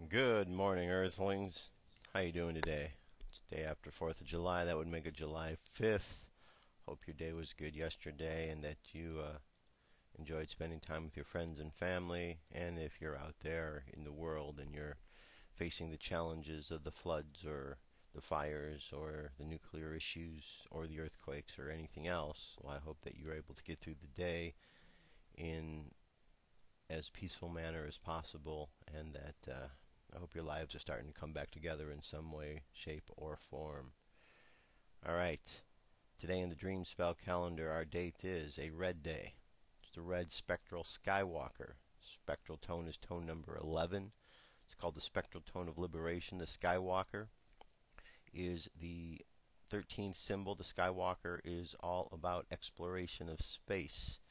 Good morning, Earthlings. How you doing today? It's day after 4th of July. That would make it July 5th. Hope your day was good yesterday and that you enjoyed spending time with your friends and family. And if you're out there in the world and you're facing the challenges of the floods or the fires or the nuclear issues or the earthquakes or anything else, well, I hope that you're able to get through the day in as peaceful manner as possible, and that I hope your lives are starting to come back together in some way, shape, or form. Alright, today in the Dream Spell calendar, our date is a red day. It's the red spectral skywalker. Spectral tone is tone number 11. It's called the spectral tone of liberation. The skywalker is the 13th symbol. The skywalker is all about exploration of space.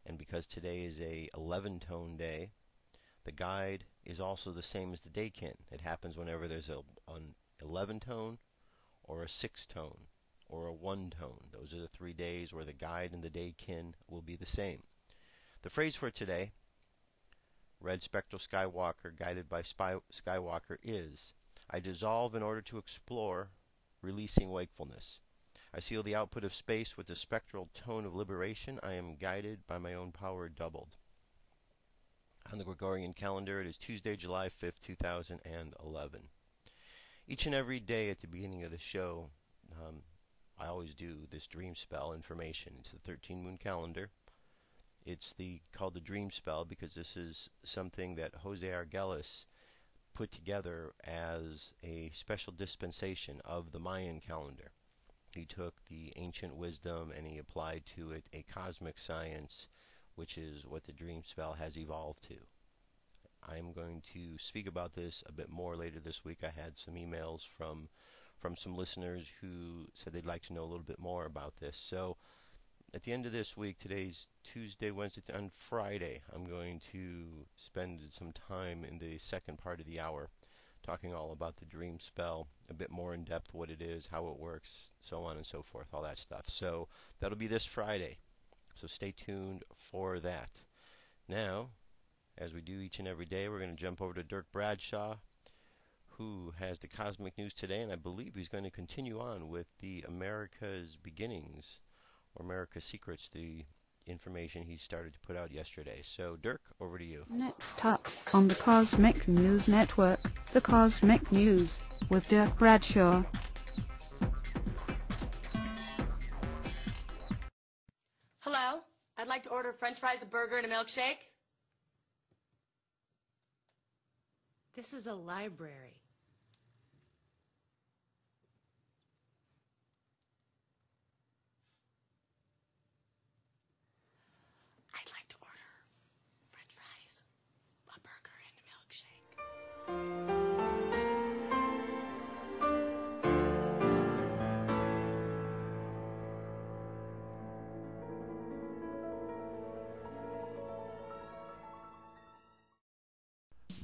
And because today is a 11-tone day, the guide is also the same as the daykin. It happens whenever there's an 11-tone or a 6-tone or a 1-tone. Those are the 3 days where the guide and the daykin will be the same. The phrase for today, red spectral skywalker guided by skywalker, is, I dissolve in order to explore, releasing wakefulness. I seal the output of space with the spectral tone of liberation. I am guided by my own power doubled. On the Gregorian calendar, it is Tuesday, July 5th, 2011. Each and every day at the beginning of the show, I always do this dream spell information. It's the 13-moon calendar. It's called the dream spell because this is something that Jose Arguelles put together as a special dispensation of the Mayan calendar. He took the ancient wisdom and he applied to it a cosmic science, which is what the dream spell has evolved to. I'm going to speak about this a bit more later this week. I had some emails from some listeners who said they'd like to know a little bit more about this. So at the end of this week, today's Tuesday, Wednesday, and Friday, I'm going to spend some time in the second part of the hour talking all about the dream spell, a bit more in depth, what it is, how it works, so on and so forth, all that stuff. So that'll be this Friday. So stay tuned for that. Now, as we do each and every day, we're going to jump over to Dirk Bradshaw, who has the cosmic news today, and I believe he's going to continue on with the America's Beginnings, or America's Secrets, the information he started to put out yesterday. So, Dirk, over to you. Next up on the Cosmic News Network, the Cosmic News with Dirk Bradshaw. Hello, I'd like to order french fries, a burger, and a milkshake. This is a library. I'd like to order french fries, a burger, and a milkshake.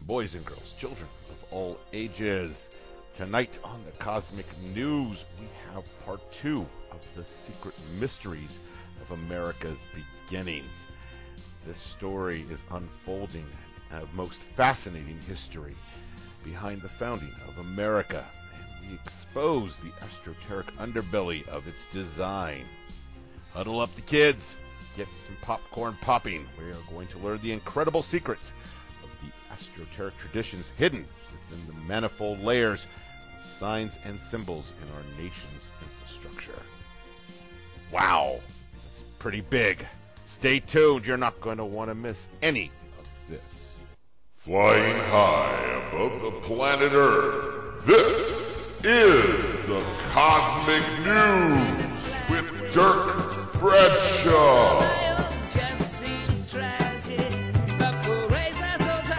Boys and girls, children of all ages. Tonight on the Cosmic News, we have part 2 of the secret mysteries of America's beginnings. This story is unfolding a most fascinating history behind the founding of America, and we expose the esoteric underbelly of its design. Huddle up the kids, get some popcorn popping. We are going to learn the incredible secrets of the esoteric traditions hidden within the manifold layers of signs and symbols in our nation's infrastructure. Wow, that's pretty big. Stay tuned, you're not going to want to miss any of this. Flying high above the planet Earth, this is the Cosmic News with Dirk Bradshaw. Just seems tragic, but parades are so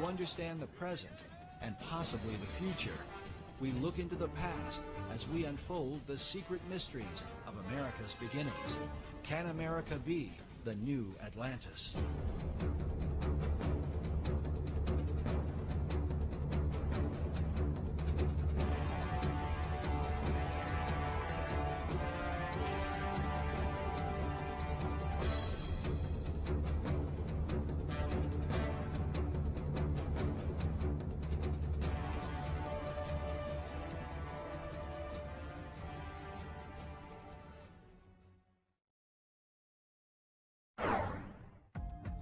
understand the present and possibly the future, we look into the past as we unfold the secret mysteries of America's beginnings. Can America be the new Atlantis?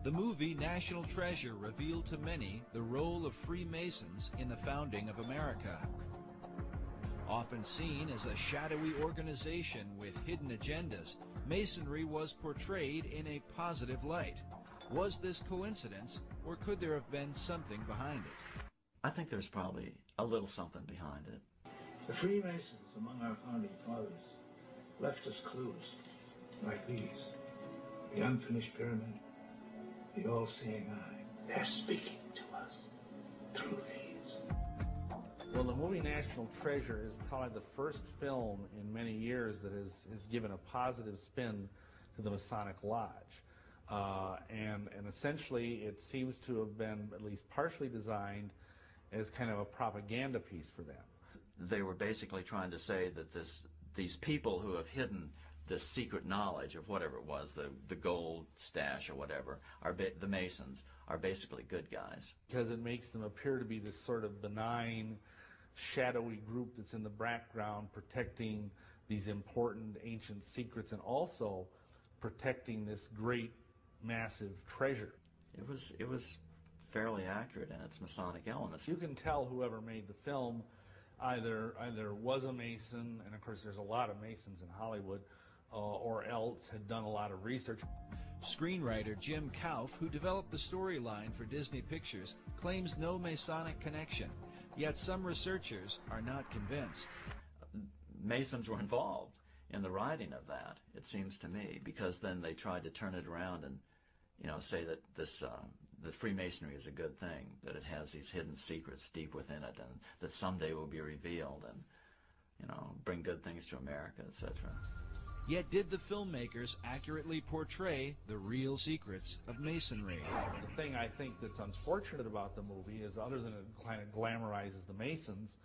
The movie National Treasure revealed to many the role of Freemasons in the founding of America. Often seen as a shadowy organization with hidden agendas, Masonry was portrayed in a positive light. Was this coincidence, or could there have been something behind it? I think there's probably a little something behind it. The Freemasons among our founding fathers left us clues like these. The unfinished pyramid, the all-seeing eye. They're speaking to us through these. Well, the movie National Treasure is probably the first film in many years that has given a positive spin to the Masonic Lodge. And essentially it seems to have been at least partially designed as kind of a propaganda piece for them. They were basically trying to say that these people who have hidden this secret knowledge of whatever it was, the gold stash or whatever, the Masons, are basically good guys. Because it makes them appear to be this sort of benign, shadowy group that's in the background protecting these important ancient secrets and also protecting this great, massive treasure. It was fairly accurate in its Masonic elements. You can tell whoever made the film either was a Mason, and of course there's a lot of Masons in Hollywood, or else had done a lot of research. Screenwriter Jim Kauf, who developed the storyline for Disney Pictures, claims no Masonic connection, yet some researchers are not convinced. Masons were involved in the writing of that, it seems to me, because then they tried to turn it around and, say that the Freemasonry is a good thing, that it has these hidden secrets deep within it, and that someday will be revealed and, bring good things to America, etc. Yet did the filmmakers accurately portray the real secrets of Masonry? The thing I think that's unfortunate about the movie is, other than it kind of glamorizes the Masons,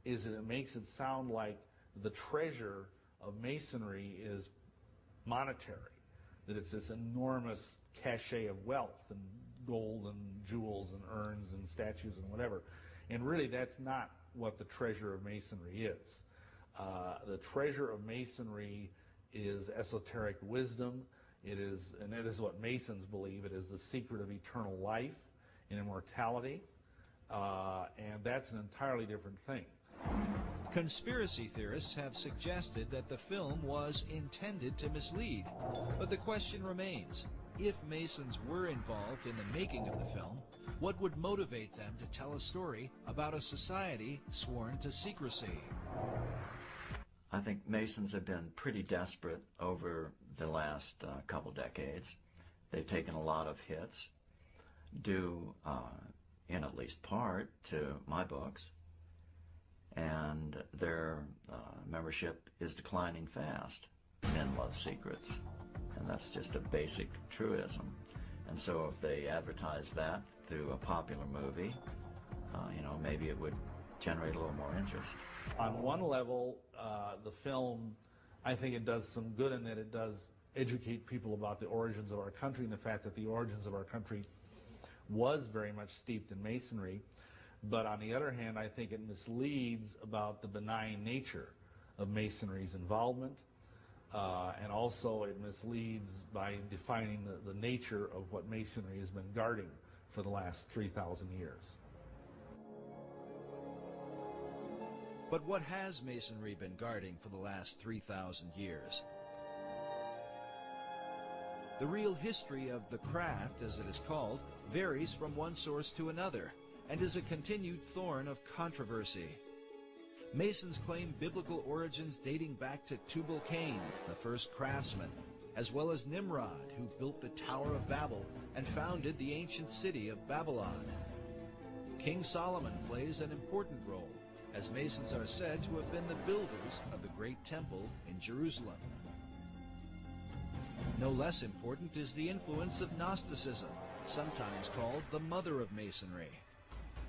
is that it makes it sound like the treasure of Masonry is monetary, that it's this enormous cachet of wealth and gold and jewels and urns and statues and whatever. And really that's not what the treasure of Masonry is. The treasure of Masonry is esoteric wisdom. It is what Masons believe. It is the secret of eternal life and immortality. And that's an entirely different thing. Conspiracy theorists have suggested that the film was intended to mislead. But the question remains, if Masons were involved in the making of the film, what would motivate them to tell a story about a society sworn to secrecy? I think Masons have been pretty desperate over the last couple decades. They've taken a lot of hits, due in at least part to my books, and their membership is declining fast. Men love secrets, and that's just a basic truism. And so if they advertise that through a popular movie, maybe it would generate a little more interest. On one level, the film, I think it does some good in that it does educate people about the origins of our country and the fact that the origins of our country was very much steeped in Masonry. But on the other hand, I think it misleads about the benign nature of Masonry's involvement, and also it misleads by defining the nature of what Masonry has been guarding for the last 3,000 years. But what has Masonry been guarding for the last 3,000 years? The real history of the craft, as it is called, varies from one source to another, and is a continued thorn of controversy. Masons claim biblical origins dating back to Tubal-Cain, the first craftsman, as well as Nimrod, who built the Tower of Babel and founded the ancient city of Babylon. King Solomon plays an important role, as Masons are said to have been the builders of the Great Temple in Jerusalem. No less important is the influence of Gnosticism, sometimes called the mother of Masonry.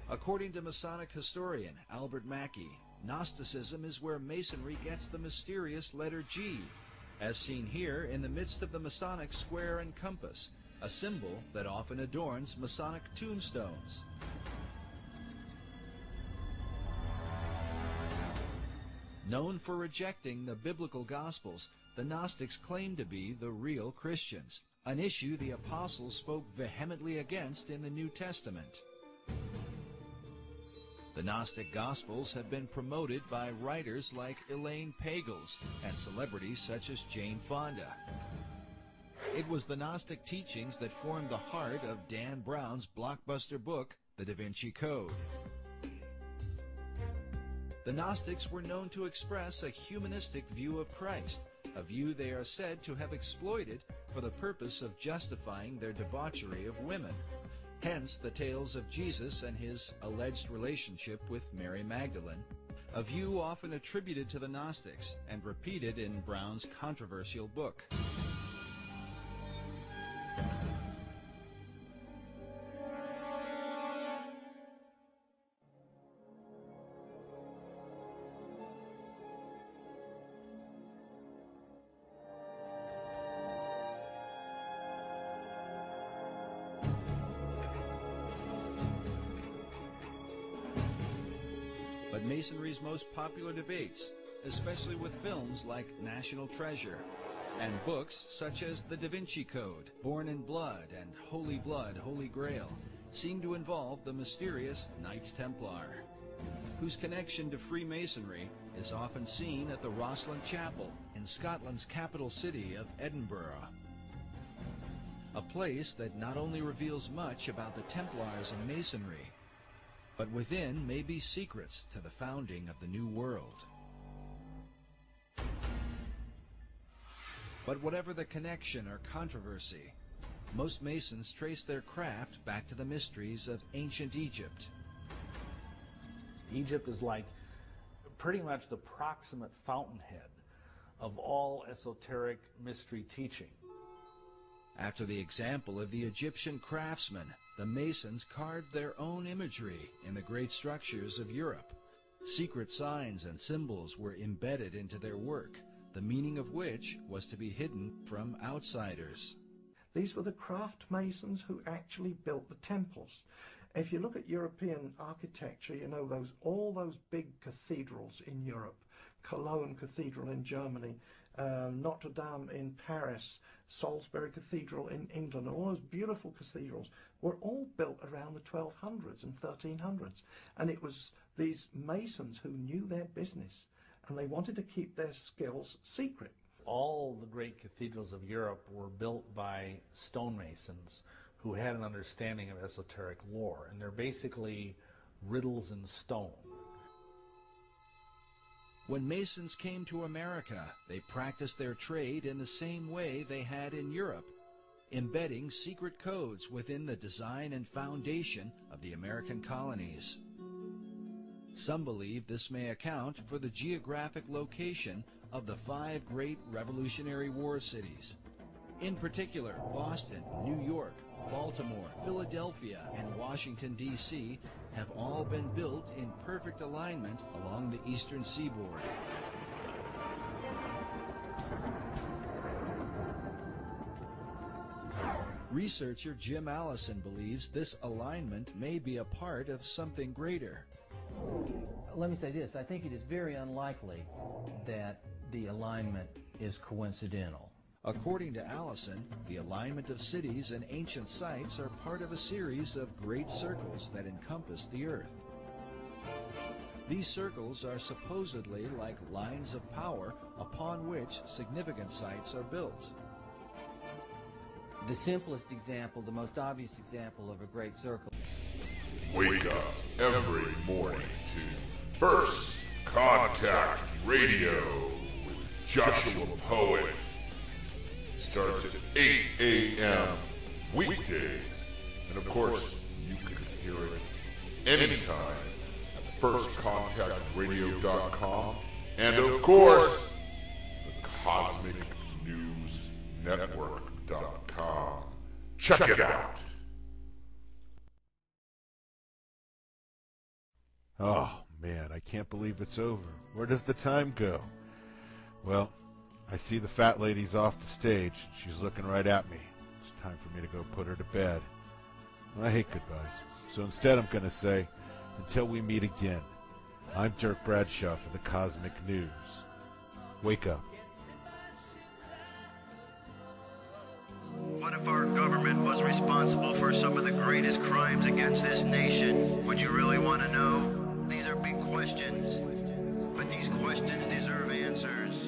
According to Masonic historian Albert Mackey, Gnosticism is where Masonry gets the mysterious letter G, as seen here in the midst of the Masonic square and compass, a symbol that often adorns Masonic tombstones. Known for rejecting the biblical Gospels, the Gnostics claimed to be the real Christians, an issue the apostles spoke vehemently against in the New Testament. The Gnostic Gospels have been promoted by writers like Elaine Pagels and celebrities such as Jane Fonda. It was the Gnostic teachings that formed the heart of Dan Brown's blockbuster book, The Da Vinci Code. The Gnostics were known to express a humanistic view of Christ, a view they are said to have exploited for the purpose of justifying their debauchery of women. Hence the tales of Jesus and his alleged relationship with Mary Magdalene, a view often attributed to the Gnostics and repeated in Brown's controversial book. But Masonry's most popular debates, especially with films like National Treasure and books such as The Da Vinci Code, Born in Blood, and Holy Blood, Holy Grail, seem to involve the mysterious Knights Templar, whose connection to Freemasonry is often seen at the Rosslyn Chapel in Scotland's capital city of Edinburgh. A place that not only reveals much about the Templars and Masonry, but within may be secrets to the founding of the New World. But whatever the connection or controversy, most Masons trace their craft back to the mysteries of ancient Egypt. Egypt is like pretty much the proximate fountainhead of all esoteric mystery teaching. After the example of the Egyptian craftsmen, the Masons carved their own imagery in the great structures of Europe. Secret signs and symbols were embedded into their work, the meaning of which was to be hidden from outsiders. These were the craft masons who actually built the temples. If you look at European architecture, you know all those big cathedrals in Europe, Cologne Cathedral in Germany, Notre Dame in Paris, Salisbury Cathedral in England, and all those beautiful cathedrals were all built around the 1200s and 1300s. And it was these masons who knew their business, and they wanted to keep their skills secret. All the great cathedrals of Europe were built by stonemasons who had an understanding of esoteric lore, and they're basically riddles in stone. When Masons came to America, they practiced their trade in the same way they had in Europe, embedding secret codes within the design and foundation of the American colonies. Some believe this may account for the geographic location of the 5 great Revolutionary War cities. In particular, Boston, New York, Baltimore, Philadelphia, and Washington, D.C. have all been built in perfect alignment along the eastern seaboard. Researcher Jim Allison believes this alignment may be a part of something greater. Let me say this, I think it is very unlikely that the alignment is coincidental. According to Allison, the alignment of cities and ancient sites are part of a series of great circles that encompass the Earth. These circles are supposedly like lines of power upon which significant sites are built. The simplest example, the most obvious example of a great circle. Wake up every morning to First Contact Radio with Joshua Poet. Starts at 8 a.m. weekdays. And of course, you can hear it anytime at firstcontactradio.com and, of course, the CosmicNewsNetwork.com. Check it out. Oh, man, I can't believe it's over. Where does the time go? Well, I see the fat lady's off the stage. She's looking right at me. It's time for me to go put her to bed. I hate goodbyes. So instead I'm going to say, until we meet again, I'm Dirk Bradshaw for the Cosmic News. Wake up. What if our government was responsible for some of the greatest crimes against this nation? Would you really want to know? These are big questions, but these questions deserve answers.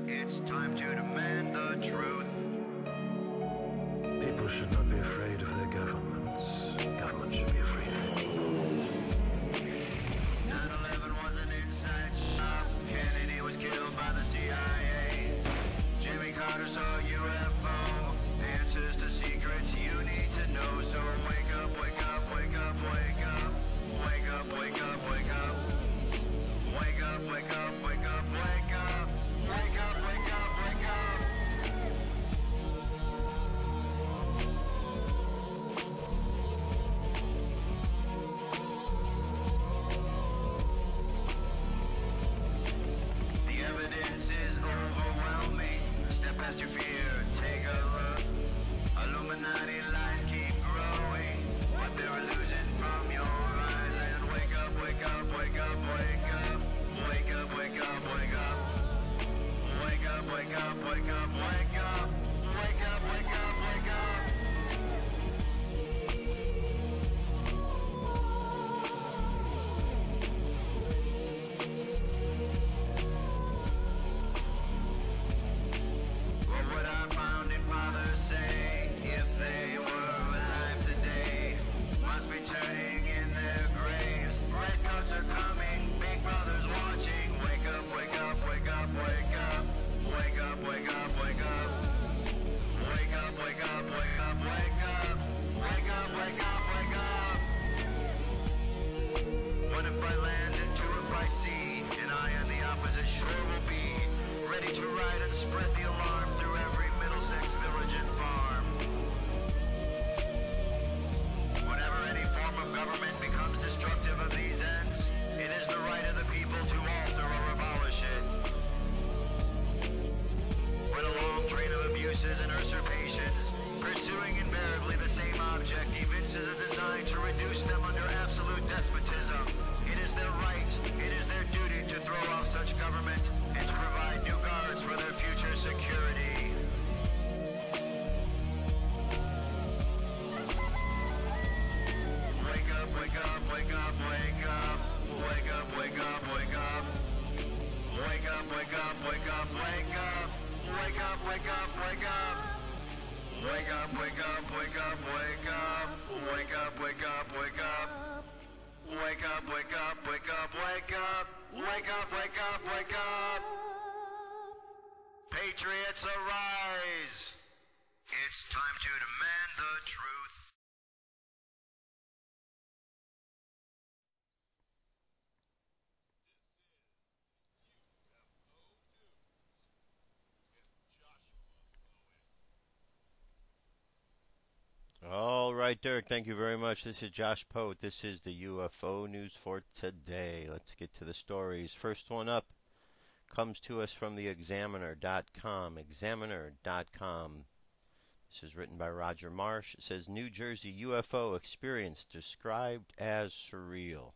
It's time to demand the truth. People should not be afraid of their governments. Government should be afraid of people. 9/11 was an inside job. Kennedy was killed by the CIA. Jimmy Carter saw a UFO. Answers to secrets you need to know. So wake up, wake up, wake up, wake up. Wake up, wake up, wake up. Wake up, wake up, wake up, wake up. Wake up, wake up, wake up. The evidence is overwhelming. Step past your fear, take a look. Illuminati lies keep growing. What they're losing from your eyes. And wake up, wake up, wake up, wake up. Wake up, wake up, wake up. Wake up, wake up, wake up, wake up. Wake up, wake up, wake up. What would our founding fathers say if they were alive today? Must be turning in their graves. Redcoats are coming, big brothers watching. Wake up, wake up, wake up, wake up. Wake up, wake up, wake up. Wake up, wake up, wake up, wake up. Wake up, wake up, wake up. One if by land and two if by sea. And I on the opposite shore will be ready to ride and spread the alarm through every Middlesex village and farm. Whenever any form of government becomes destructive of these ends, it is the right of the people to alter or abolish it. When a long train of abuses and usurpations, pursuing invariably the same object, evinces a design to reduce them under absolute despotism, it is their right, it is their duty to throw off such government and to provide new guards for their future security. Wake up, wake up, wake up, wake up. Wake up, wake up, wake up. Wake up, wake up, wake up, wake up. Wake up, wake up, wake up. Wake up, wake up, wake up, wake up. Wake up, wake up, wake up. Wake up, wake up, wake up, wake up. Wake up, wake up, wake up. Patriots arise. It's time to demand the truth. All right, Dirk, thank you very much. This is Josh Poet. This is the UFO news for today. Let's get to the stories. First one up comes to us from the Examiner.com. Examiner.com. This is written by Roger Marsh. It says, New Jersey UFO experience described as surreal.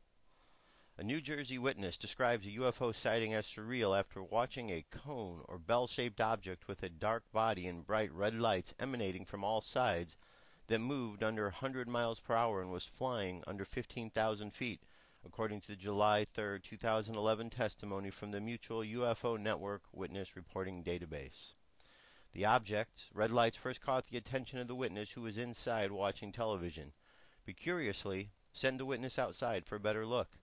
A New Jersey witness describes a UFO sighting as surreal after watching a cone or bell-shaped object with a dark body and bright red lights emanating from all sides that moved under 100 miles per hour and was flying under 15,000 feet, according to the July 3, 2011 testimony from the Mutual UFO Network Witness Reporting Database. The object, red lights, first caught the attention of the witness who was inside watching television, but curiously sent the witness outside for a better look.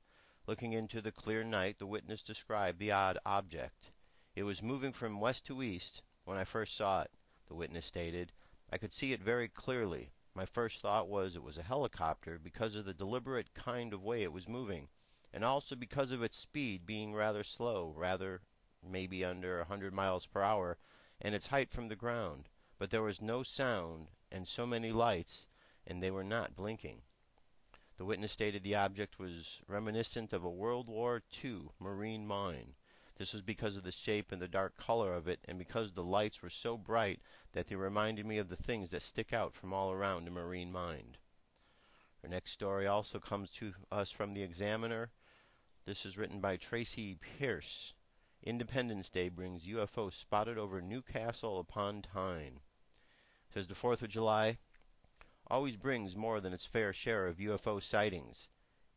Looking into the clear night, the witness described the odd object. It was moving from west to east when I first saw it, the witness stated. I could see it very clearly. My first thought was it was a helicopter because of the deliberate kind of way it was moving, and also because of its speed being rather slow, rather maybe under 100 miles per hour, and its height from the ground. But there was no sound and so many lights, and they were not blinking. The witness stated the object was reminiscent of a World War II Marine mine. This was because of the shape and the dark color of it, and because the lights were so bright that they reminded me of the things that stick out from all around a Marine mine. Our next story also comes to us from the Examiner. This is written by Tracy Pierce. Independence Day brings UFO spotted over Newcastle upon Tyne. It says the 4th of July always brings more than its fair share of UFO sightings.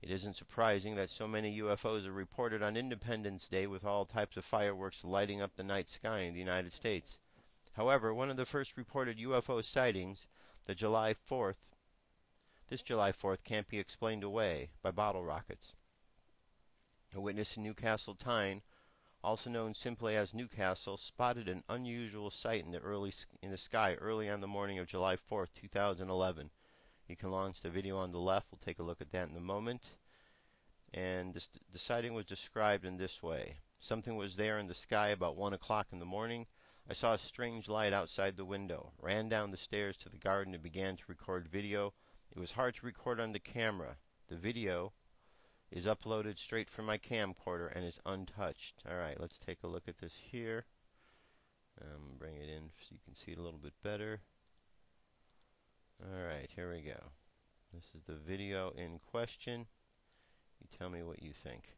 It isn't surprising that so many UFOs are reported on Independence Day, with all types of fireworks lighting up the night sky in the United States. However, one of the first reported UFO sightings, this July 4th can't be explained away by bottle rockets. A witness in Newcastle Tyne, also known simply as Newcastle, spotted an unusual sight in the sky early on the morning of July 4th, 2011. You can launch the video on the left. We'll take a look at that in a moment. And the sighting was described in this way. Something was there in the sky about 1 o'clock in the morning. I saw a strange light outside the window, ran down the stairs to the garden and began to record video. It was hard to record on the camera. The video is uploaded straight from my camcorder and is untouched. Alright, let's take a look at this here. Bring it in so you can see it a little bit better. Alright, here we go. This is the video in question. You tell me what you think.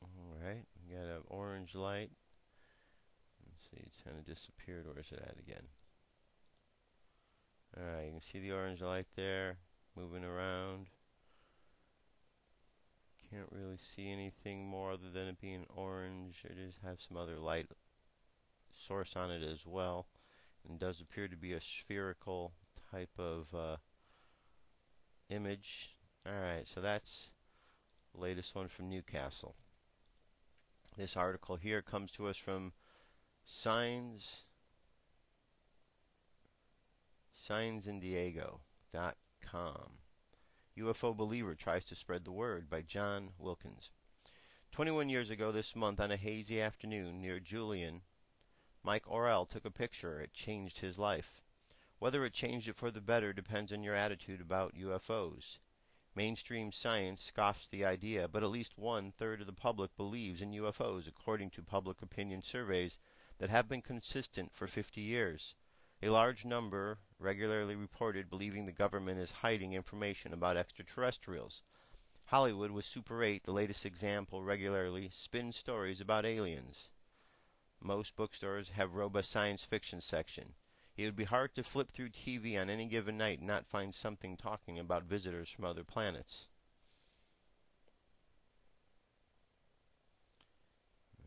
Alright, we got an orange light. Let's see, it's kind of disappeared. Where is it at again? Alright, you can see the orange light there moving around. Can't really see anything more other than it being orange. It does have some other light source on it as well. And does appear to be a spherical type of image. Alright, so that's the latest one from Newcastle. This article here comes to us from SignsInDiego.com. UFO believer tries to spread the word by John Wilkins. 21 years ago this month, on a hazy afternoon near Julian, Mike Orell took a picture. It changed his life. Whether it changed it for the better depends on your attitude about UFOs. Mainstream science scoffs the idea, but at least 1/3 of the public believes in UFOs, according to public opinion surveys that have been consistent for 50 years. A large number regularly reported believing the government is hiding information about extraterrestrials. Hollywood, with Super 8, the latest example, regularly spins stories about aliens. Most bookstores have robust science fiction section. It would be hard to flip through TV on any given night and not find something talking about visitors from other planets.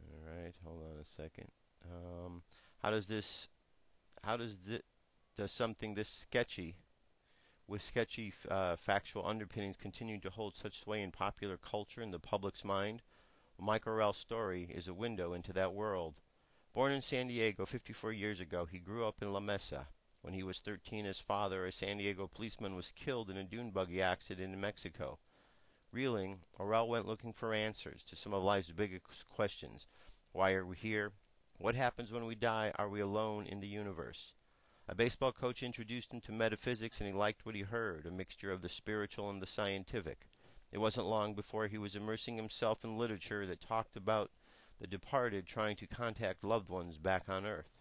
Alright, hold on a second. Does something this sketchy, with sketchy factual underpinnings, continue to hold such sway in popular culture and the public's mind? Well, Mike Orell's story is a window into that world. Born in San Diego 54 years ago, he grew up in La Mesa. When he was 13, his father, a San Diego policeman, was killed in a dune buggy accident in Mexico. Reeling, Orell went looking for answers to some of life's biggest questions. Why are we here? What happens when we die? Are we alone in the universe? A baseball coach introduced him to metaphysics, and he liked what he heard, a mixture of the spiritual and the scientific. It wasn't long before he was immersing himself in literature that talked about the departed trying to contact loved ones back on Earth.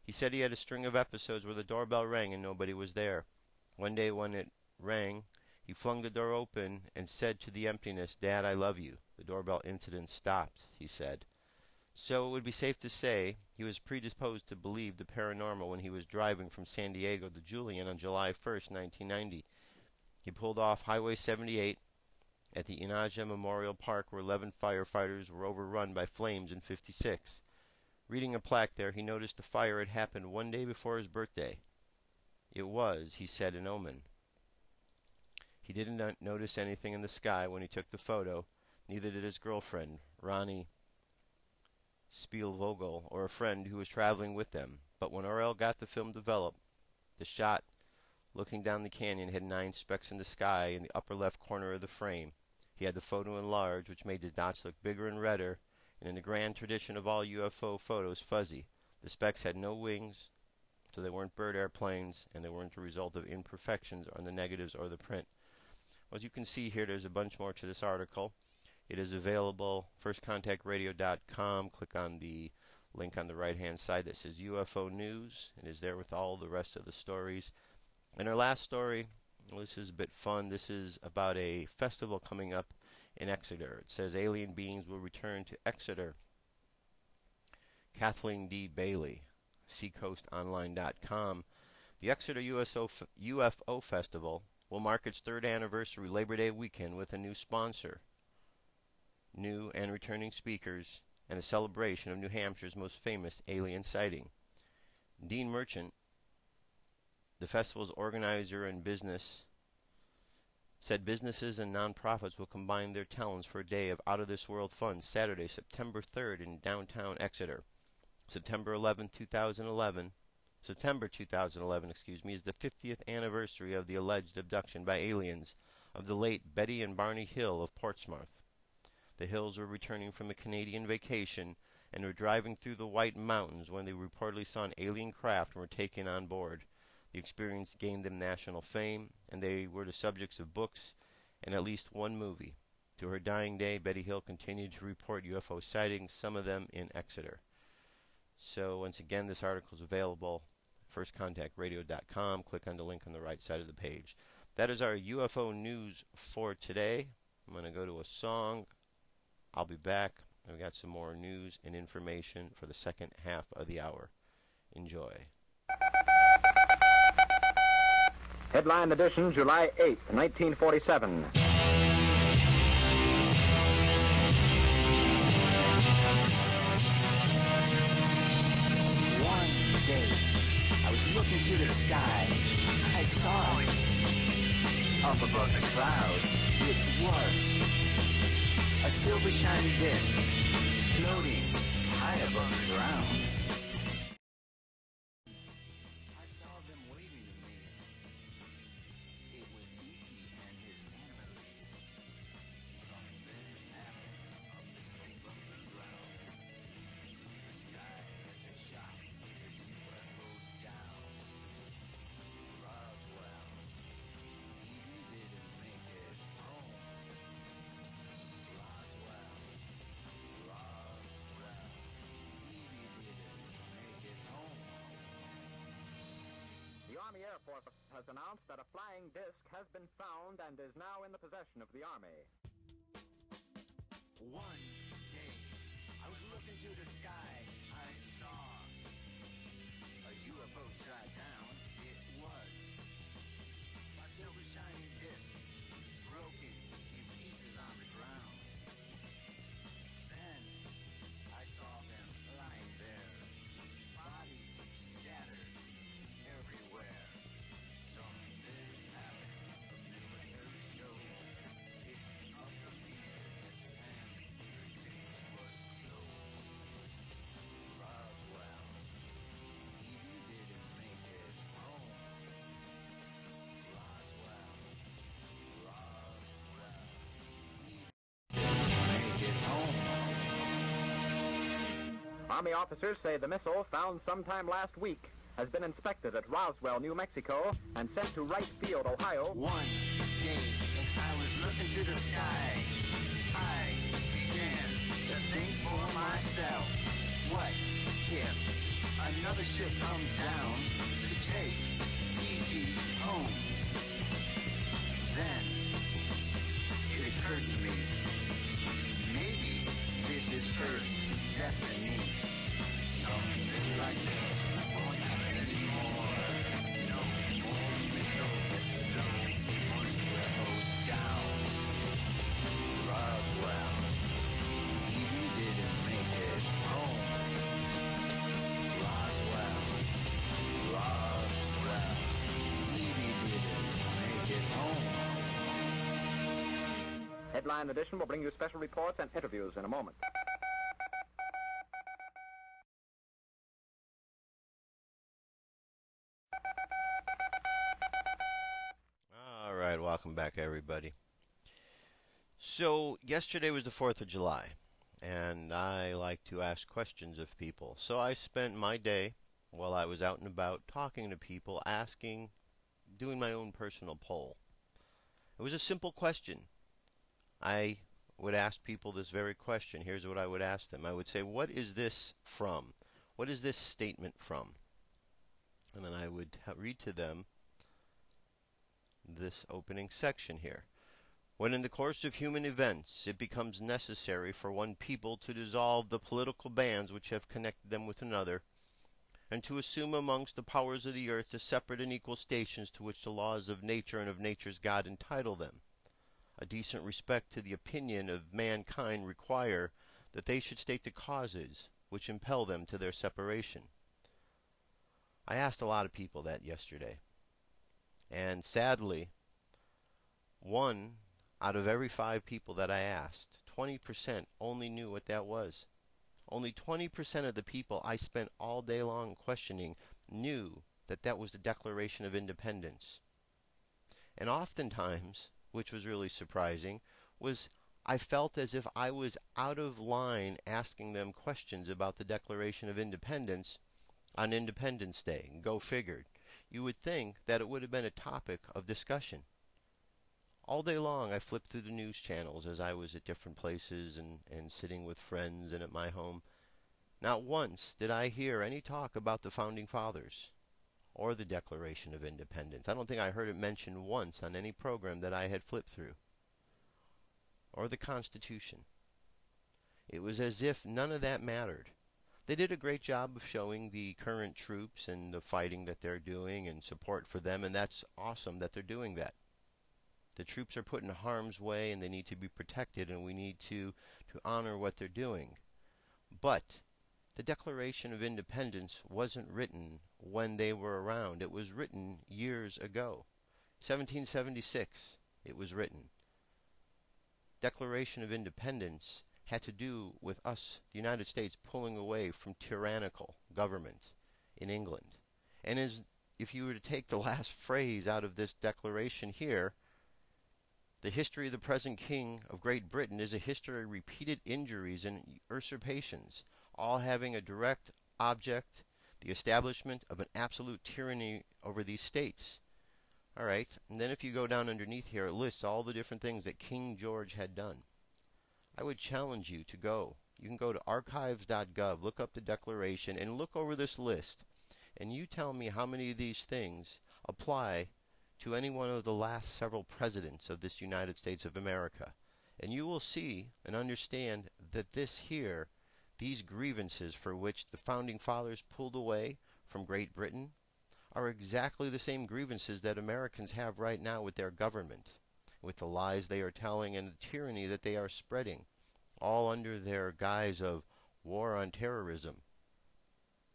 He said he had a string of episodes where the doorbell rang and nobody was there. One day when it rang, he flung the door open and said to the emptiness, "Dad, I love you." The doorbell incident stopped, he said. So it would be safe to say he was predisposed to believe the paranormal when he was driving from San Diego to Julian on July 1st, 1990. He pulled off Highway 78 at the Inaja Memorial Park, where 11 firefighters were overrun by flames in '56. Reading a plaque there, he noticed the fire had happened one day before his birthday. It was, he said, an omen. He didn't notice anything in the sky when he took the photo. Neither did his girlfriend, Ronnie Spielvogel, or a friend who was traveling with them. But when RL got the film developed, the shot looking down the canyon had 9 specks in the sky in the upper left corner of the frame. He had the photo enlarged, which made the dots look bigger and redder, and in the grand tradition of all UFO photos, fuzzy. The specks had no wings, so they weren't bird airplanes, and they weren't a result of imperfections on the negatives or the print. Well, as you can see here, there's a bunch more to this article. It is available, firstcontactradio.com. Click on the link on the right-hand side that says UFO News. It is there with all the rest of the stories. And our last story, well, this is a bit fun. This is about a festival coming up in Exeter. It says alien beings will return to Exeter. Kathleen D. Bailey, seacoastonline.com. The Exeter UFO Festival will mark its 3rd anniversary Labor Day weekend with a new sponsor, new and returning speakers, and a celebration of New Hampshire's most famous alien sighting. Dean Merchant, the festival's organizer and business, said businesses and nonprofits will combine their talents for a day of out-of-this-world fun Saturday, September 3rd in downtown Exeter. September 2011, is the 50th anniversary of the alleged abduction by aliens of the late Betty and Barney Hill of Portsmouth. The Hills were returning from a Canadian vacation and were driving through the White Mountains when they reportedly saw an alien craft and were taken on board. The experience gained them national fame, and they were the subjects of books and at least one movie. To her dying day, Betty Hill continued to report UFO sightings, some of them in Exeter. So once again, this article is available at firstcontactradio.com. Click on the link on the right side of the page. That is our UFO news for today. I'm going to go to a song. I'll be back. I've got some more news and information for the second half of the hour. Enjoy. Headline edition, July 8th, 1947. One day, I was looking to the sky. I saw it. Up above the clouds, it was a silver shiny disc floating high above the ground. I saw them waving to me. It was E.T. and his family. Something happened up the street from the ground. The sky had shot the UFO down. Roswell, he didn't make it home. Roswell, he didn't make it home. The Army Air Force has announced that a flying disc has been found and is now in the possession of the Army. One day, I was looking to the sky. I saw a UFO shot down. It was a silver shiny disc broken in pieces on the ground. Then I saw them lying there, bodies scattered everywhere. Something happened. A military show picked up the pieces and the case was closed. Roswell, he didn't make it home. Roswell, he didn't make it home. Army officers say the missile, found sometime last week, has been inspected at Roswell, New Mexico, and sent to Wright Field, Ohio. One day, as I was looking to the sky, I began to think for myself, what if another ship comes down to take E.T. home? Then it occurred to me, maybe this is Earth's destiny. Something like this won't happen anymore. No more missiles, no more UFOs down. Roswell, he didn't make it home. Roswell, he didn't make it home. Headline edition will bring you special reports and interviews in a moment. right, welcome back, everybody. So, yesterday was the 4th of July, and I like to ask questions of people. So, I spent my day while I was out and about talking to people, asking, doing my own personal poll. It was a simple question. I would ask people this very question. Here's what I would ask them. I would say, what is this from? What is this statement from? And then I would read to them this opening section here. When in the course of human events it becomes necessary for one people to dissolve the political bands which have connected them with another, and to assume amongst the powers of the earth the separate and equal stations to which the laws of nature and of nature's God entitle them, a decent respect to the opinion of mankind require that they should state the causes which impel them to their separation. I asked a lot of people that yesterday, and sadly, 1 out of every 5 people that I asked, 20% only knew what that was. Only 20% of the people I spent all day long questioning knew that that was the Declaration of Independence. And oftentimes, which was really surprising, was I felt as if I was out of line asking them questions about the Declaration of Independence on Independence Day. Go figured. You would think that it would have been a topic of discussion. All day long I flipped through the news channels as I was at different places and sitting with friends and at my home. Not once did I hear any talk about the Founding Fathers or the Declaration of Independence. I don't think I heard it mentioned once on any program that I had flipped through. Or the Constitution. It was as if none of that mattered. They did a great job of showing the current troops and the fighting that they're doing and support for them, and that's awesome that they're doing that. The troops are put in harm's way and they need to be protected, and we need to honor what they're doing. But the Declaration of Independence wasn't written when they were around. It was written years ago. 1776 it was written. Declaration of Independence had to do with us, the United States, pulling away from tyrannical government in England. And if you were to take the last phrase out of this declaration here, the history of the present King of Great Britain is a history of repeated injuries and usurpations, all having a direct object, the establishment of an absolute tyranny over these states. All right, and then if you go down underneath here, it lists all the different things that King George had done. I would challenge you to go. You can go to archives.gov, look up the Declaration, and look over this list. And you tell me how many of these things apply to any one of the last several presidents of this United States of America. And you will see and understand that this here, these grievances for which the Founding Fathers pulled away from Great Britain, are exactly the same grievances that Americans have right now with their government, with the lies they are telling and the tyranny that they are spreading, all under their guise of war on terrorism.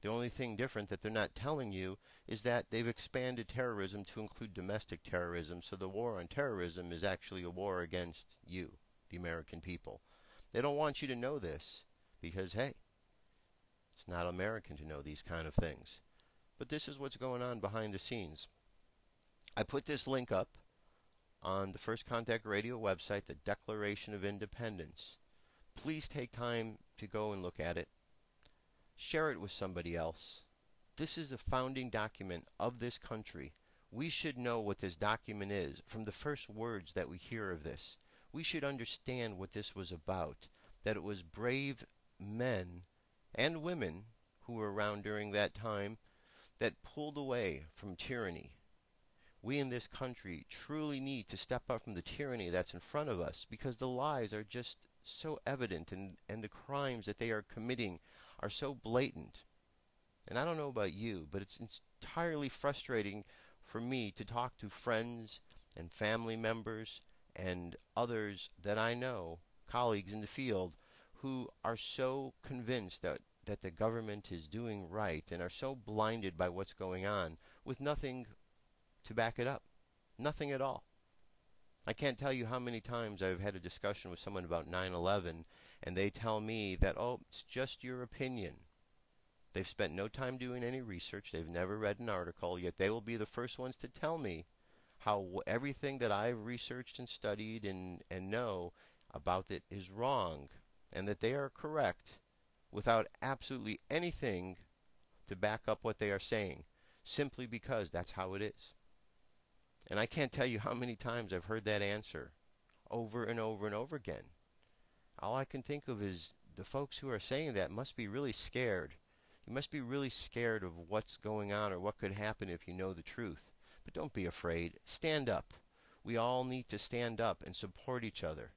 The only thing different that they're not telling you is that they've expanded terrorism to include domestic terrorism, so the war on terrorism is actually a war against you, the American people. They don't want you to know this because, hey, it's not American to know these kind of things. But this is what's going on behind the scenes. I put this link up on the First Contact Radio website, the Declaration of Independence. Please take time to go and look at it. Share it with somebody else. This is a founding document of this country. We should know what this document is from the first words that we hear of this. We should understand what this was about, that it was brave men and women who were around during that time that pulled away from tyranny. We in this country truly need to step up from the tyranny that's in front of us, because the lies are just so evident, and the crimes that they are committing are so blatant. And I don't know about you, but it's entirely frustrating for me to talk to friends and family members and others that I know, colleagues in the field, who are so convinced that the government is doing right and are so blinded by what's going on with nothing to back it up. Nothing at all. I can't tell you how many times I've had a discussion with someone about 9/11 and they tell me that, oh, it's just your opinion. They've spent no time doing any research. They've never read an article, yet they will be the first ones to tell me how everything that I've researched and studied and know about it is wrong, and that they are correct without absolutely anything to back up what they are saying, simply because that's how it is. And I can't tell you how many times I've heard that answer over and over and over again. All I can think of is the folks who are saying that must be really scared. You must be really scared of what's going on or what could happen if you know the truth. But don't be afraid. Stand up. We all need to stand up and support each other.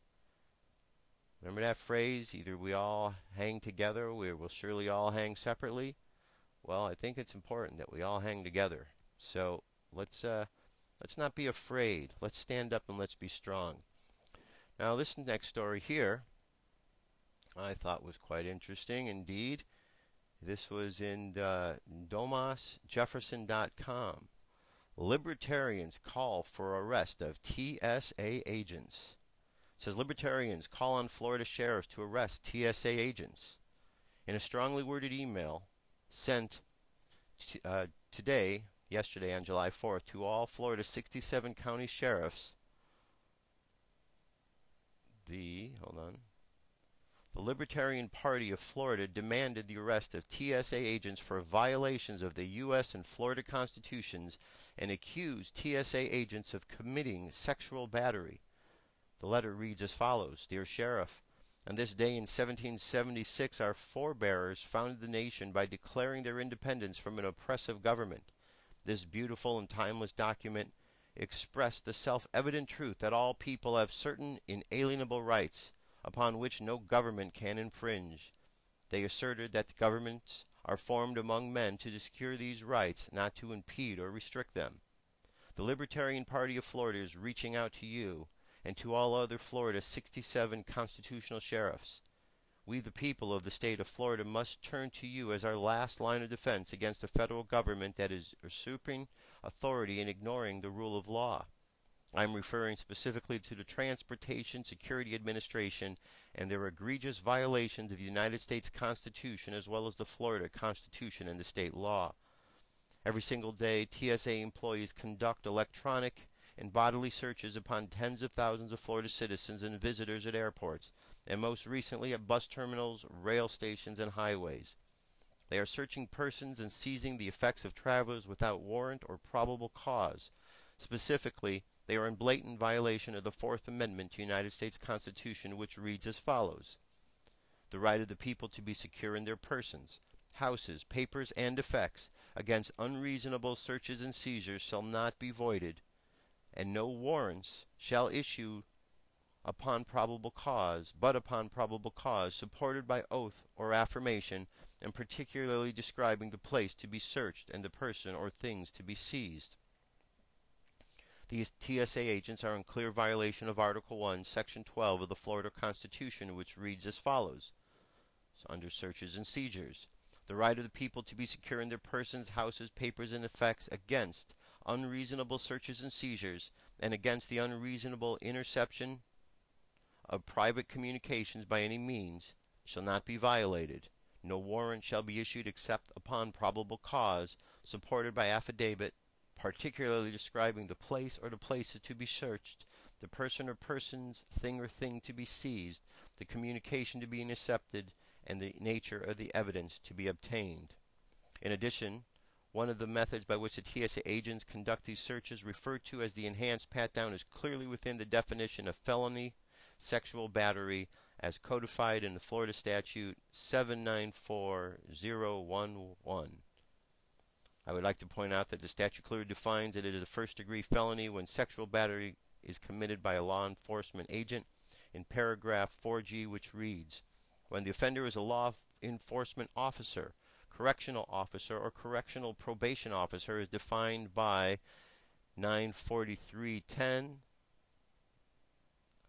Remember that phrase, either we all hang together or we will surely all hang separately? Well, I think it's important that we all hang together. So let's not be afraid. Let's stand up and let's be strong. Now this next story here I thought was quite interesting indeed. This was in DomasJefferson.com. Libertarians call for arrest of TSA agents. It says libertarians call on Florida sheriffs to arrest TSA agents. In a strongly worded email sent yesterday on July 4th, to all Florida's 67 county sheriffs, the Libertarian Party of Florida demanded the arrest of TSA agents for violations of the U.S. and Florida constitutions and accused TSA agents of committing sexual battery. The letter reads as follows: Dear Sheriff, on this day in 1776 our forebears founded the nation by declaring their independence from an oppressive government. This beautiful and timeless document expressed the self-evident truth that all people have certain inalienable rights upon which no government can infringe. They asserted that the governments are formed among men to secure these rights, not to impede or restrict them. The Libertarian Party of Florida is reaching out to you and to all other Florida 67 constitutional sheriffs. We, the people of the state of Florida, must turn to you as our last line of defense against a federal government that is usurping authority and ignoring the rule of law. I'm referring specifically to the Transportation Security Administration and their egregious violations of the United States Constitution as well as the Florida Constitution and the state law. Every single day, TSA employees conduct electronic and bodily searches upon tens of thousands of Florida citizens and visitors at airports, and most recently at bus terminals, rail stations, and highways. They are searching persons and seizing the effects of travelers without warrant or probable cause. Specifically, they are in blatant violation of the Fourth Amendment to the United States Constitution, which reads as follows: The right of the people to be secure in their persons, houses, papers, and effects against unreasonable searches and seizures shall not be voided, and no warrants shall issue upon probable cause, but upon probable cause, supported by oath or affirmation, and particularly describing the place to be searched and the person or things to be seized. These TSA agents are in clear violation of Article 1, Section 12 of the Florida Constitution, which reads as follows. So under searches and seizures, the right of the people to be secure in their persons, houses, papers, and effects against unreasonable searches and seizures, and against the unreasonable interception of private communications by any means, shall not be violated. No warrant shall be issued except upon probable cause, supported by affidavit, particularly describing the place or the places to be searched, the person or persons, thing or thing to be seized, the communication to be intercepted, and the nature of the evidence to be obtained. In addition, one of the methods by which the TSA agents conduct these searches, referred to as the enhanced pat-down, is clearly within the definition of felony sexual battery as codified in the Florida Statute 794011. I would like to point out that the statute clearly defines that it is a first-degree felony when sexual battery is committed by a law enforcement agent in paragraph 4G, which reads, when the offender is a law enforcement officer, correctional officer, or correctional probation officer is defined by 94310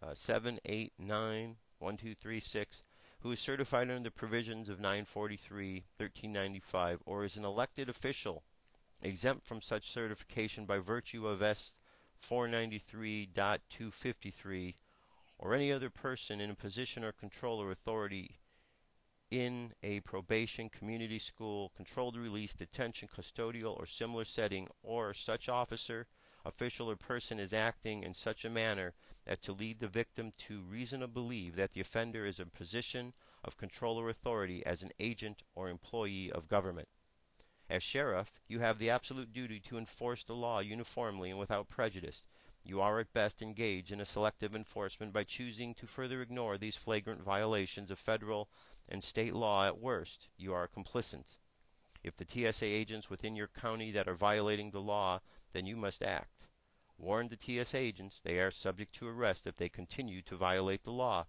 7891236, who is certified under the provisions of 943-1395, or is an elected official exempt from such certification by virtue of S 493.253, or any other person in a position or control or authority in a probation, community school, controlled release, detention, custodial, or similar setting, or such officer official or person is acting in such a manner as to lead the victim to reason to believe that the offender is in a position of control or authority as an agent or employee of government. As sheriff, you have the absolute duty to enforce the law uniformly and without prejudice. You are at best engaged in a selective enforcement by choosing to further ignore these flagrant violations of federal and state law. At worst, you are complicit. If the TSA agents within your county that are violating the law, then you must act. Warn the TSA agents they are subject to arrest if they continue to violate the law.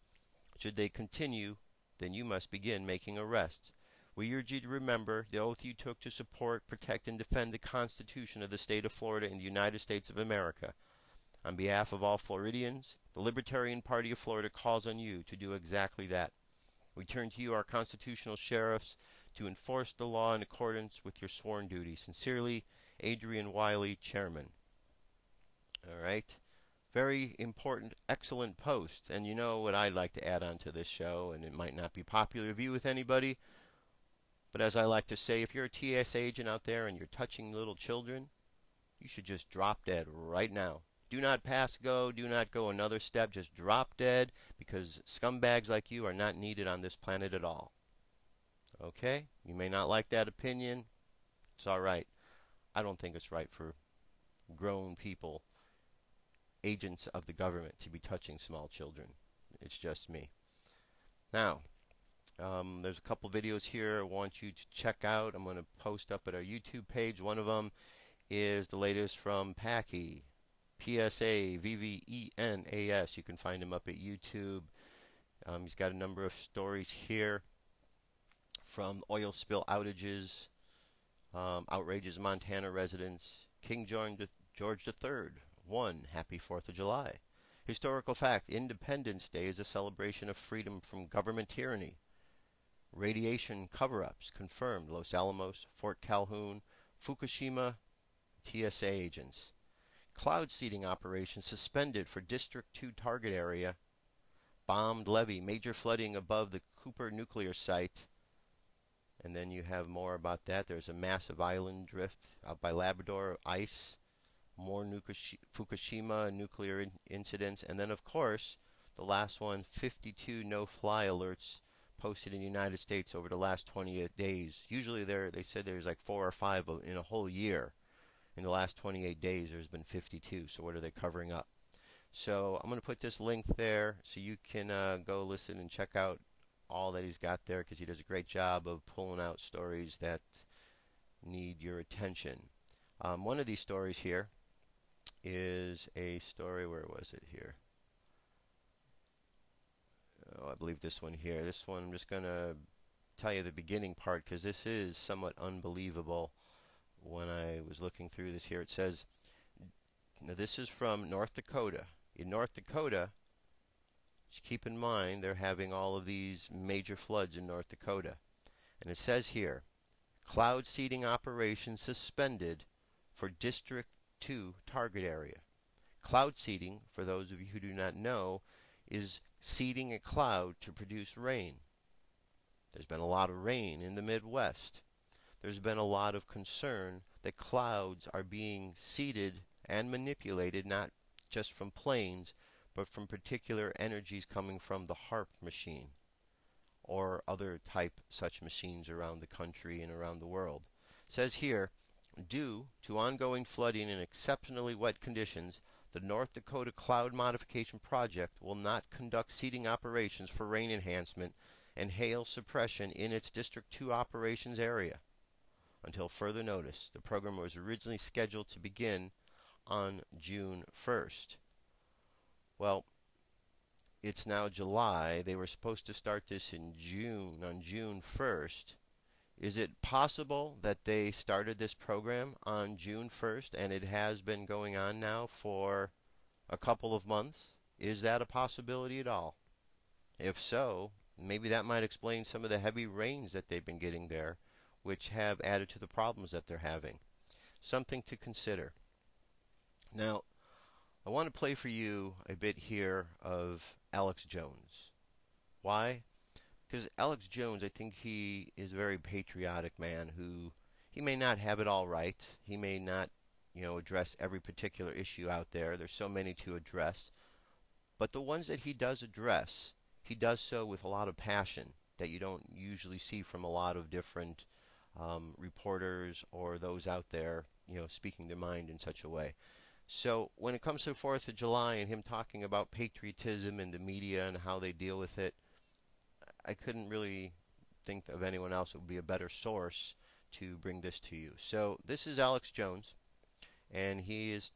Should they continue, then you must begin making arrests. We urge you to remember the oath you took to support, protect, and defend the Constitution of the state of Florida and the United States of America. On behalf of all Floridians, the Libertarian Party of Florida calls on you to do exactly that. We turn to you, our constitutional sheriffs, to enforce the law in accordance with your sworn duty. Sincerely, Adrian Wiley, Chairman. All right. Very important, excellent post. And you know what I'd like to add on to this show, and it might not be popular view with anybody, but as I like to say, if you're a TSA agent out there and you're touching little children, you should just drop dead right now. Do not pass go. Do not go another step. Just drop dead, because scumbags like you are not needed on this planet at all. Okay? You may not like that opinion. It's all right. I don't think it's right for grown people, agents of the government, to be touching small children. It's just me. Now, there's a couple videos here I want you to check out. I'm going to post up at our YouTube page. One of them is the latest from Packy. PSA, VVENAS. You can find him up at YouTube. He's got a number of stories here, from oil spill outages, outrages Montana residents, King George III won, happy 4th of July. Historical fact, Independence Day is a celebration of freedom from government tyranny. Radiation cover-ups confirmed, Los Alamos, Fort Calhoun, Fukushima, TSA agents. Cloud seeding operation suspended for District 2 target area. Bombed levee, major flooding above the Cooper nuclear site. And then you have more about that. There's a massive island drift out by Labrador, ice. More Fukushima nuclear incidents. And then, of course, the last one, 52 no-fly alerts posted in the United States over the last 28 days. Usually they said there's like 4 or 5 in a whole year. In the last 28 days, there's been 52. So what are they covering up? So I'm going to put this link there so you can go listen and check out all that he's got there, because he does a great job of pulling out stories that need your attention. One of these stories here is a story, where was it here? Oh, I believe this one here. This one, I'm just going to tell you the beginning part, because this is somewhat unbelievable. When I was looking through this here, it says, now this is from North Dakota. In North Dakota, just keep in mind they're having all of these major floods in North Dakota. And it says here, cloud seeding operation suspended for District 2 target area. Cloud seeding, for those of you who do not know, is seeding a cloud to produce rain. There's been a lot of rain in the Midwest. There's been a lot of concern that clouds are being seeded and manipulated, not just from planes, but from particular energies coming from the HARP machine or other type such machines around the country and around the world. It says here, due to ongoing flooding and exceptionally wet conditions, the North Dakota Cloud Modification Project will not conduct seeding operations for rain enhancement and hail suppression in its District 2 operations area until further notice. The program was originally scheduled to begin on June 1st. Well, it's now July. They were supposed to start this in June, on June 1st. Is it possible that they started this program on June 1st and it has been going on now for a couple of months? Is that a possibility at all? If so, maybe that might explain some of the heavy rains that they've been getting there, which have added to the problems that they're having. Something to consider. Now, I want to play for you a bit here of Alex Jones. Why? Because Alex Jones, I think he is a very patriotic man who, he may not have it all right. He may not address every particular issue out there. There's so many to address. But the ones that he does address, he does so with a lot of passion that you don't usually see from a lot of different reporters or those out there, speaking their mind in such a way. So when it comes to 4th of July and him talking about patriotism and the media and how they deal with it, I couldn't really think of anyone else that would be a better source to bring this to you. So this is Alex Jones, and he is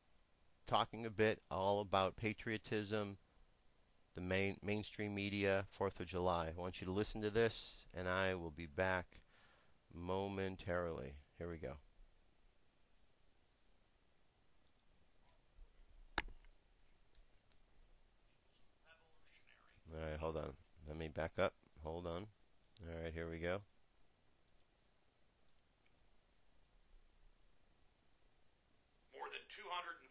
talking a bit all about patriotism, the mainstream media, 4th of July. I want you to listen to this, and I will be back momentarily. Here we go. All right, hold on. Let me back up. Hold on. All right, here we go. More than 235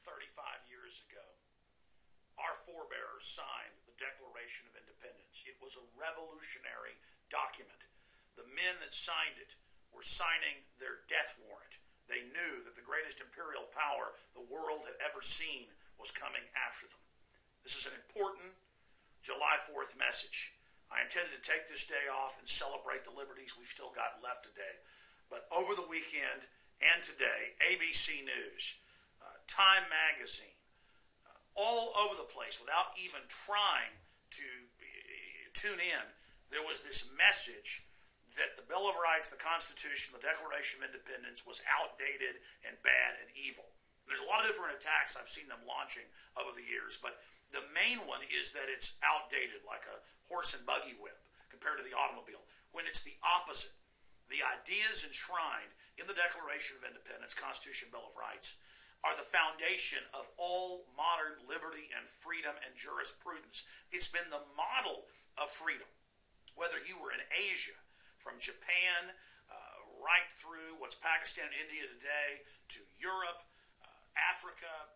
years ago, our forebears signed the Declaration of Independence. It was a revolutionary document. The men that signed it were signing their death warrant. They knew that the greatest imperial power the world had ever seen was coming after them. This is an important July 4th message. I intended to take this day off and celebrate the liberties we've still got left today. But over the weekend and today, ABC News, Time Magazine, all over the place, without even trying to tune in, there was this message that the Bill of Rights, the Constitution, the Declaration of Independence was outdated and bad and evil. There's a lot of different attacks I've seen them launching over the years, but the main one is that it's outdated, like a horse and buggy whip compared to the automobile, when it's the opposite. The ideas enshrined in the Declaration of Independence, Constitution, Bill of Rights, are the foundation of all modern liberty and freedom and jurisprudence. It's been the model of freedom. Whether you were in Asia, from Japan, right through what's Pakistan and India today, to Europe, Africa,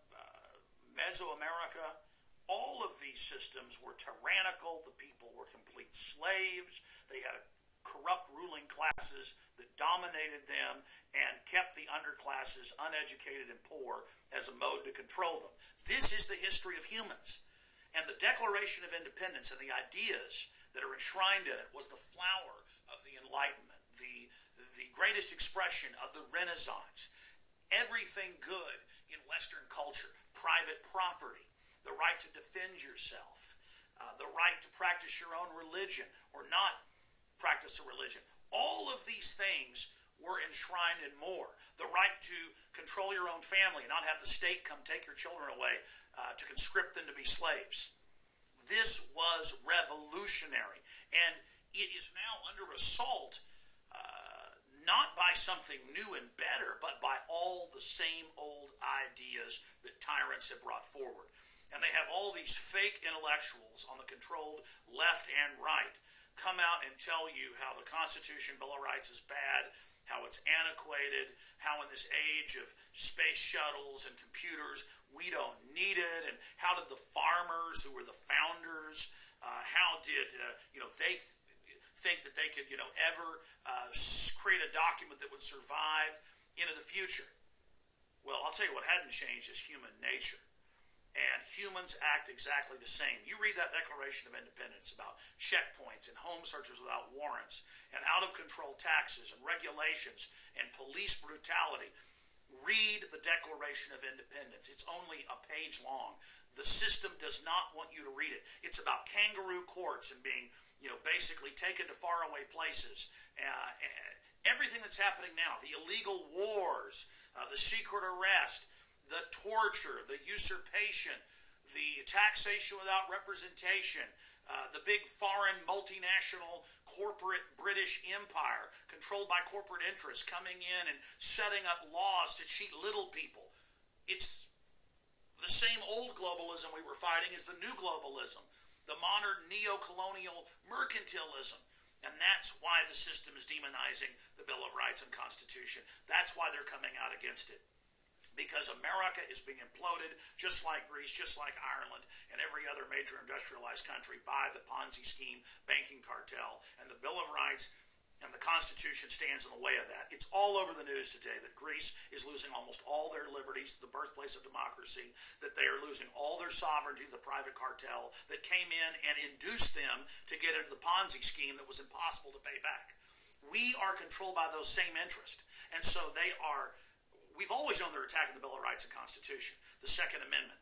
Mesoamerica, all of these systems were tyrannical. The people were complete slaves. They had corrupt ruling classes that dominated them and kept the underclasses uneducated and poor as a mode to control them. This is the history of humans. And the Declaration of Independence and the ideas that are enshrined in it was the flower of the Enlightenment, the greatest expression of the Renaissance. Everything good in Western culture, private property, the right to defend yourself, the right to practice your own religion or not practice a religion. All of these things were enshrined in more. The right to control your own family and not have the state come take your children away to conscript them to be slaves. This was revolutionary, and it is now under assault, not by something new and better, but by all the same old ideas that tyrants have brought forward. And they have all these fake intellectuals on the controlled left and right come out and tell you how the Constitution, Bill of Rights is bad, how it's antiquated, how in this age of space shuttles and computers, we don't need it, and how did the farmers who were the founders, how did, they think that they could, ever create a document that would survive into the future. Well, I'll tell you what hadn't changed is human nature. And humans act exactly the same. You read that Declaration of Independence about checkpoints and home searches without warrants and out-of-control taxes and regulations and police brutality. Read the Declaration of Independence. It's only a page long. The system does not want you to read it. It's about kangaroo courts and being, basically taken to faraway places. Everything that's happening now, the illegal wars, the secret arrest, the torture, the usurpation, the taxation without representation, the big foreign multinational corporate British empire controlled by corporate interests coming in and setting up laws to cheat little people. It's the same old globalism we were fighting as the new globalism, the modern neo-colonial mercantilism. And that's why the system is demonizing the Bill of Rights and Constitution. That's why they're coming out against it. Because America is being imploded, just like Greece, just like Ireland, and every other major industrialized country by the Ponzi scheme banking cartel. And the Bill of Rights and the Constitution stands in the way of that. It's all over the news today that Greece is losing almost all their liberty countries, the birthplace of democracy, that they are losing all their sovereignty to the private cartel that came in and induced them to get into the Ponzi scheme that was impossible to pay back. We are controlled by those same interests. And so we've always known they're attacking the Bill of Rights and Constitution, the Second Amendment,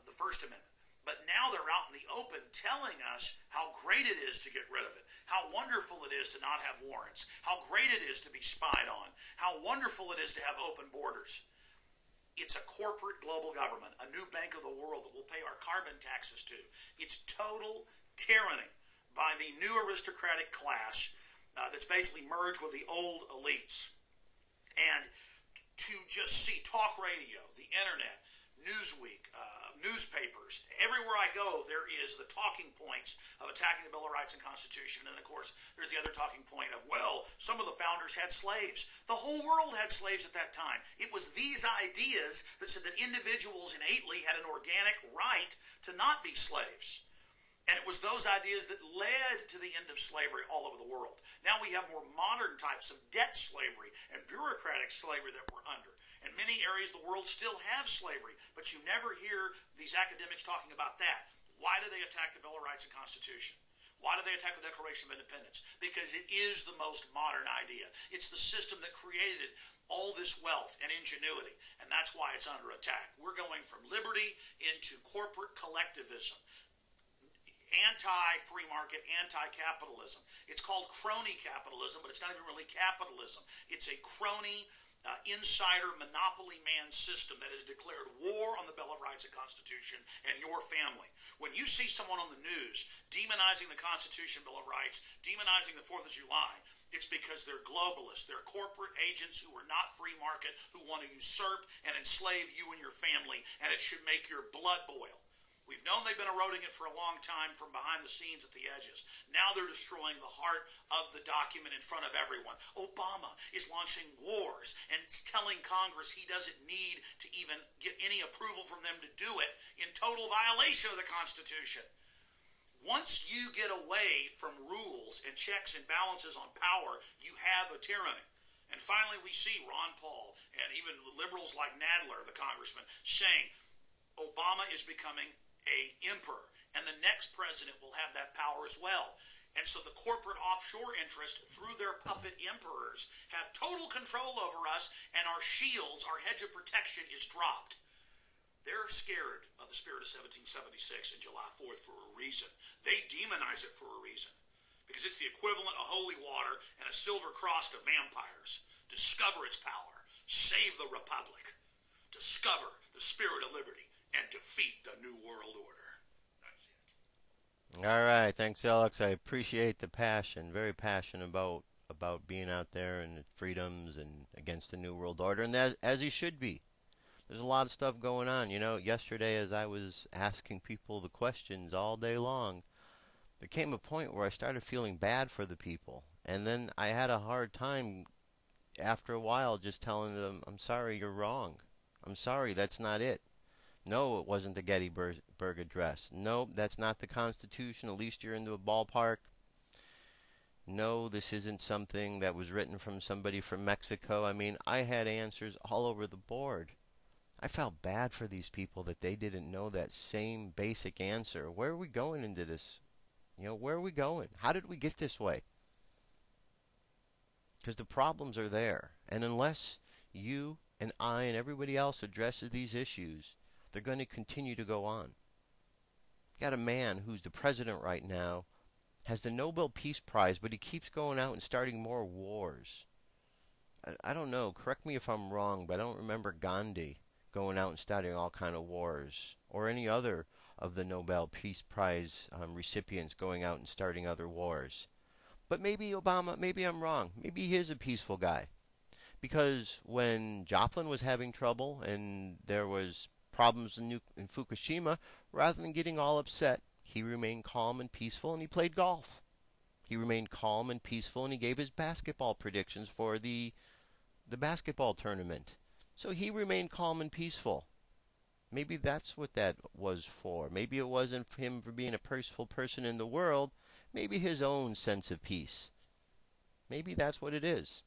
the First Amendment. But now they're out in the open telling us how great it is to get rid of it, how wonderful it is to not have warrants, how great it is to be spied on, how wonderful it is to have open borders. It's a corporate global government, a new bank of the world that we'll pay our carbon taxes to. It's total tyranny by the new aristocratic class that's basically merged with the old elites. And to just see talk radio, the internet, Newsweek, newspapers, everywhere I go, there is the talking points of attacking the Bill of Rights and Constitution. And, of course, there's the other talking point of, well, some of the founders had slaves. The whole world had slaves at that time. It was these ideas that said that individuals innately had an organic right to not be slaves. And it was those ideas that led to the end of slavery all over the world. Now we have more modern types of debt slavery and bureaucratic slavery that we're under. In many areas of the world still have slavery, but you never hear these academics talking about that. Why do they attack the Bill of Rights and Constitution? Why do they attack the Declaration of Independence? Because it is the most modern idea. It's the system that created all this wealth and ingenuity, and that's why it's under attack. We're going from liberty into corporate collectivism. Anti-free market, anti-capitalism. It's called crony capitalism, but it's not even really capitalism. It's a crony, insider, monopoly man system that has declared war on the Bill of Rights and Constitution and your family. When you see someone on the news demonizing the Constitution, Bill of Rights, demonizing the 4th of July, it's because they're globalists. They're corporate agents who are not free market, who want to usurp and enslave you and your family, and it should make your blood boil. We've known they've been eroding it for a long time from behind the scenes at the edges. Now they're destroying the heart of the document in front of everyone. Obama is launching wars and telling Congress he doesn't need to even get any approval from them to do it, in total violation of the Constitution. Once you get away from rules and checks and balances on power, you have a tyranny. And finally we see Ron Paul and even liberals like Nadler, the congressman, saying Obama is becoming an emperor, and the next president will have that power as well. And so the corporate offshore interest, through their puppet emperors, have total control over us, and our shields, our hedge of protection, is dropped. They're scared of the spirit of 1776 and July 4th for a reason. They demonize it for a reason, because it's the equivalent of holy water and a silver cross to vampires. Discover its power. Save the Republic. Discover the spirit of liberty. And defeat the New World Order. That's it. All right, thanks, Alex. I appreciate the passion. Very passionate about being out there and freedoms and against the New World Order, and as he should be. There's a lot of stuff going on. You know, yesterday as I was asking people the questions all day long, there came a point where I started feeling bad for the people, and then I had a hard time after a while just telling them, I'm sorry, you're wrong. I'm sorry, that's not it. No, it wasn't the Gettysburg Address. No, that's not the Constitution. At least you're in the ballpark. No, this isn't something that was written from somebody from Mexico. I mean, I had answers all over the board. I felt bad for these people that they didn't know that same basic answer. Where are we going into this? You know, where are we going? How did we get this way? Because the problems are there. And unless you and I and everybody else addresses these issues, they're going to continue to go on. You got a man who's the president right now, has the Nobel Peace Prize, but he keeps going out and starting more wars. I don't know, correct me if I'm wrong, but I don't remember Gandhi going out and starting all kind of wars, or any other of the Nobel Peace Prize recipients going out and starting other wars. But maybe Obama, maybe I'm wrong. Maybe he is a peaceful guy. Because when Joplin was having trouble and there was problems in Fukushima, rather than getting all upset, he remained calm and peaceful, and he played golf. He remained calm and peaceful, and he gave his basketball predictions for the basketball tournament. So he remained calm and peaceful. Maybe that's what that was for. Maybe it wasn't for him for being a peaceful person in the world. Maybe his own sense of peace. Maybe that's what it is.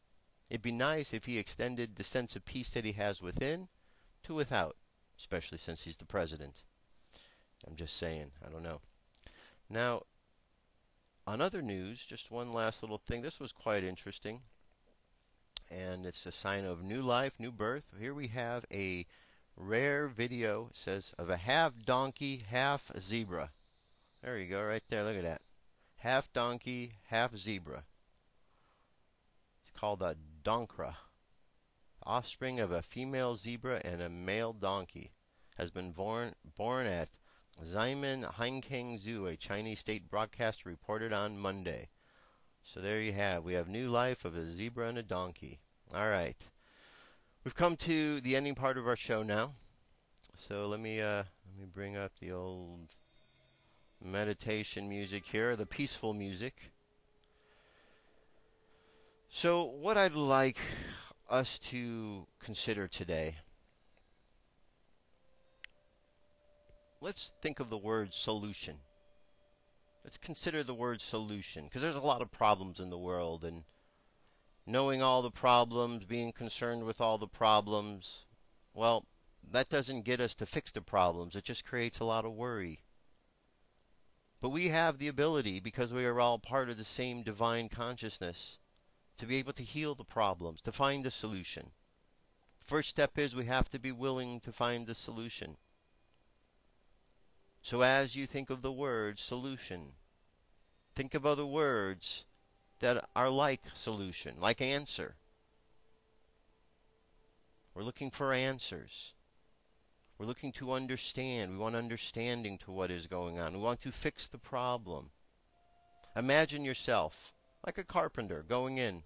It'd be nice if he extended the sense of peace that he has within to without, especially since he's the president. I'm just saying, I don't know. Now, on other news, just one last little thing. This was quite interesting, and it's a sign of new life, new birth. Here we have a rare video, it says, of a half donkey, half zebra. There you go, right there, look at that. Half donkey, half zebra. It's called a donkra. Offspring of a female zebra and a male donkey. Has been born at Xiamen Hainkeng Zoo, a Chinese state broadcaster reported on Monday. So there you have. We have new life of a zebra and a donkey. All right. We've come to the ending part of our show now. So let me bring up the old meditation music here, the peaceful music. So what I'd like us to consider today, let's think of the word solution. Let's consider the word solution, because there's a lot of problems in the world, and knowing all the problems, being concerned with all the problems, well, that doesn't get us to fix the problems. It just creates a lot of worry. But we have the ability, because we are all part of the same divine consciousness, to be able to heal the problems, to find the solution. First step is we have to be willing to find the solution. So as you think of the word solution, think of other words that are like solution, like answer. We're looking for answers. We're looking to understand. We want understanding to what is going on. We want to fix the problem. Imagine yourself like a carpenter going in.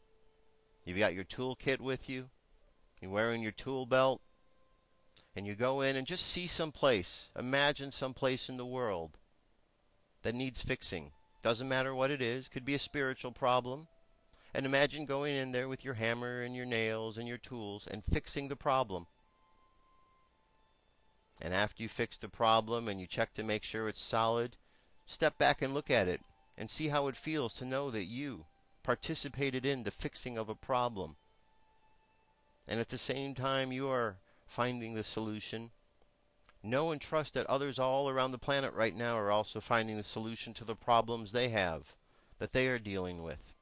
You've got your toolkit with you. You're wearing your tool belt. And you go in and just see some place. Imagine some place in the world that needs fixing. Doesn't matter what it is. Could be a spiritual problem. And imagine going in there with your hammer and your nails and your tools and fixing the problem. And after you fix the problem and you check to make sure it's solid, step back and look at it and see how it feels to know that you participated in the fixing of a problem. And at the same time you are finding the solution. Know and trust that others all around the planet right now are also finding the solution to the problems they have, that they are dealing with.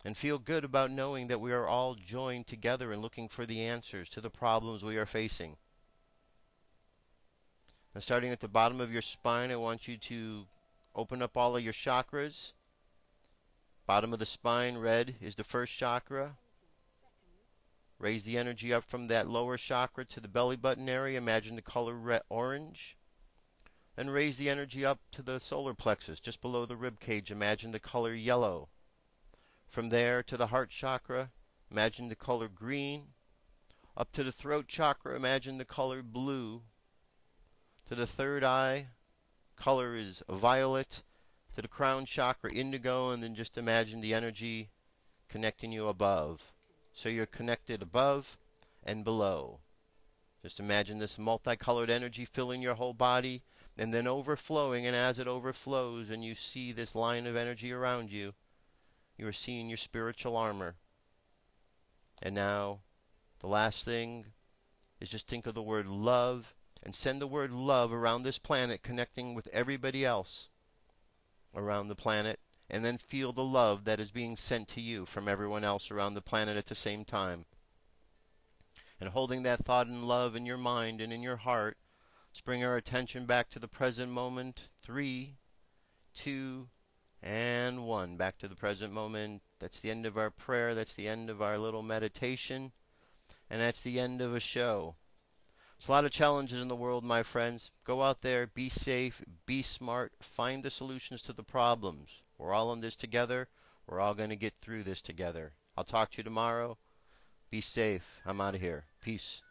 And feel good about knowing that we are all joined together and looking for the answers to the problems we are facing. Now, starting at the bottom of your spine, I want you to open up all of your chakras. Bottom of the spine, red, is the first chakra. Raise the energy up from that lower chakra to the belly button area. Imagine the color red, orange. Then raise the energy up to the solar plexus, just below the rib cage. Imagine the color yellow. From there to the heart chakra, imagine the color green. Up to the throat chakra, imagine the color blue. To the third eye, color is violet. To the crown chakra, indigo. And then just imagine the energy connecting you above. So you're connected above and below. Just imagine this multicolored energy filling your whole body and then overflowing. And as it overflows and you see this line of energy around you, you are seeing your spiritual armor. And now, the last thing is just think of the word love and send the word love around this planet, connecting with everybody else around the planet. And then feel the love that is being sent to you from everyone else around the planet at the same time. And holding that thought and love in your mind and in your heart, let's bring our attention back to the present moment. 3, 2, and 1. Back to the present moment. That's the end of our prayer. That's the end of our little meditation. And that's the end of a show. There's a lot of challenges in the world, my friends. Go out there, be safe, be smart, find the solutions to the problems. We're all in this together. We're all going to get through this together. I'll talk to you tomorrow. Be safe. I'm out of here. Peace.